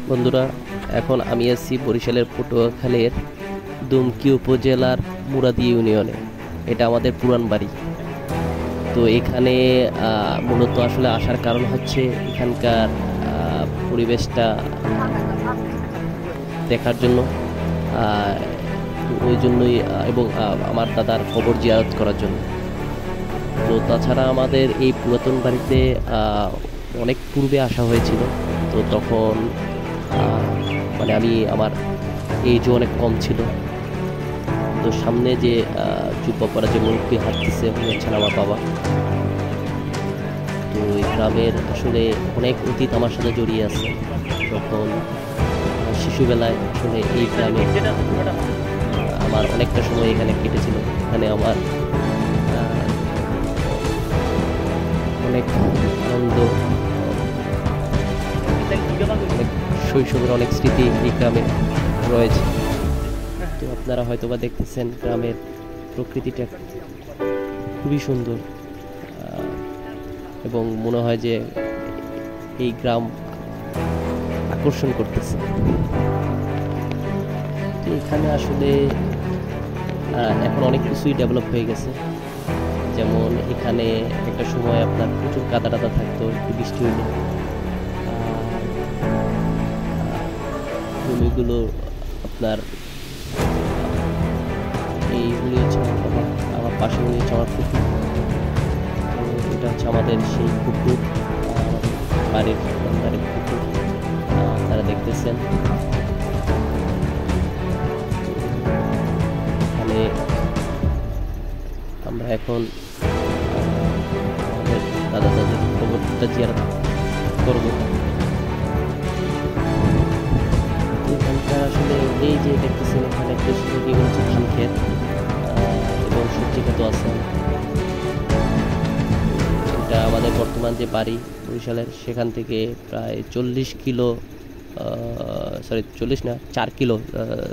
বন্ধুরা, এখন আমি আছি বরিশালের পটুয়াখালীর দুমকি উপজেলার মুরাদি ইউনিয়নে। এটা আমাদের পুরান বাড়ি। তো এখানে মূলত আসলে আসার কারণ হচ্ছে এখানকার পরিবেশটা দেখার জন্য। তো ওই জন্যই এবং আমার দাদার কবর জিয়ারত করার জন্য। তো তাছাড়া আমাদের এই পুরাতন বাড়িতে অনেক পূর্বে আসা হয়েছিল। তো তখন মানে আমার এইজও অনেক কম ছিল। তো সামনে যে যুব্বা পরা যে মুরব্বী হাঁটতেছে উনি হচ্ছেন আমার বাবা। তো এই গ্রামের আসলে অনেক অতীত আমার সাথে জড়িয়ে আছে। যখন শিশুবেলায় আসলে এই গ্রামে আমার অনেকটা সময় এখানে কেটেছিল। এখানে আমার অনেক আনন্দ, অনেক শৈশবের অনেক স্মৃতি এই গ্রামে রয়েছে। তো আপনারা হয়তোবা দেখতেছেন গ্রামের প্রকৃতিটা খুবই সুন্দর, এবং মনে হয় যে এই গ্রাম আকর্ষণ করতেছে। তো এখানে আসলে এখন অনেক কিছুই ডেভেলপ হয়ে গেছে। যেমন এখানে একটা সময় আপনার প্রচুর কাদা টাদা থাকতো একটু বৃষ্টি হইলে। জমিগুলো আপনার এই উনি হচ্ছে আমার পাশে উনি হচ্ছে আমার পুকুর। তো এটা হচ্ছে আমাদের সেই পুকুর, বাড়ির পুকুর তারা দেখতেছেন। এখানে আমরা এখন আমাদের দাদা দাদির কবরটা জিয়ারত করবো। এখানকার আসলে এই যে দেখতেছেন এখানে বেশিরভাগই হচ্ছে ধান ক্ষেত এবং সবজি ক্ষেতও আছে। এটা আমাদের বর্তমান যে বাড়ি বরিশালের, সেখান থেকে প্রায় 40 কিলো, 40 না 4 কিলো